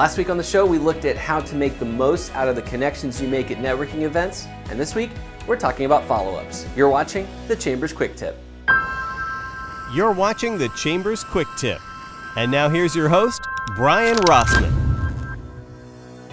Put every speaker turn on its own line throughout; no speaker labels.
Last week on the show, we looked at how to make the most out of the connections you make at networking events. And this week, we're talking about follow-ups. You're watching the Chambers Quick Tip.
You're watching the Chambers Quick Tip. And now here's your host, Brian Rossman.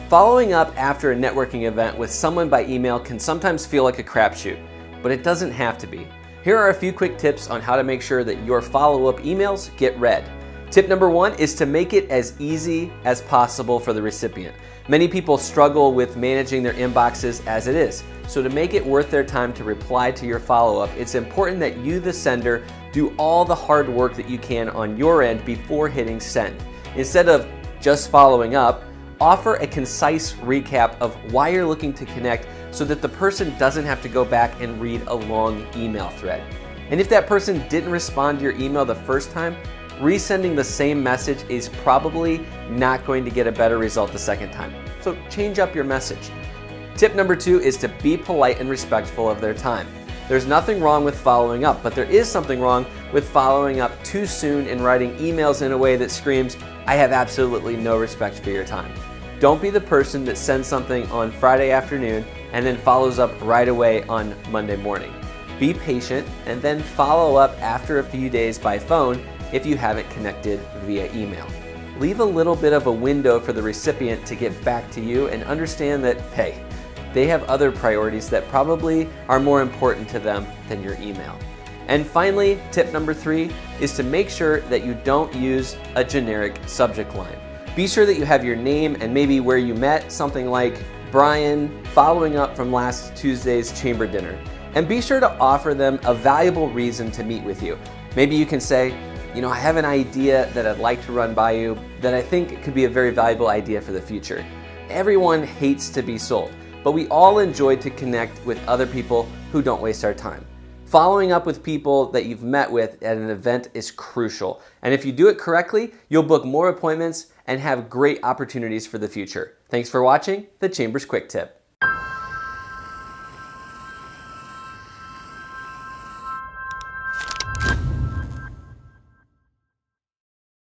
Following up after a networking event with someone by email can sometimes feel like a crapshoot, but it doesn't have to be. Here are a few quick tips on how to make sure that your follow-up emails get read. Tip number 1 is to make it as easy as possible for the recipient. Many people struggle with managing their inboxes as it is. So to make it worth their time to reply to your follow-up, it's important that you, the sender, do all the hard work that you can on your end before hitting send. Instead of just following up, offer a concise recap of why you're looking to connect so that the person doesn't have to go back and read a long email thread. And if that person didn't respond to your email the first time, resending the same message is probably not going to get a better result the second time. So change up your message. Tip number 2 is to be polite and respectful of their time. There's nothing wrong with following up, but there is something wrong with following up too soon and writing emails in a way that screams, "I have absolutely no respect for your time." Don't be the person that sends something on Friday afternoon and then follows up right away on Monday morning. Be patient and then follow up after a few days by phone if you haven't connected via email. Leave a little bit of a window for the recipient to get back to you and understand that, hey, they have other priorities that probably are more important to them than your email. And finally, tip number 3 is to make sure that you don't use a generic subject line. Be sure that you have your name and maybe where you met, something like Brian, following up from last Tuesday's chamber dinner. And be sure to offer them a valuable reason to meet with you. Maybe you can say, I have an idea that I'd like to run by you that I think could be a very valuable idea for the future. Everyone hates to be sold, but we all enjoy to connect with other people who don't waste our time. Following up with people that you've met with at an event is crucial. And if you do it correctly, you'll book more appointments and have great opportunities for the future. Thanks for watching the Chambers Quick Tip.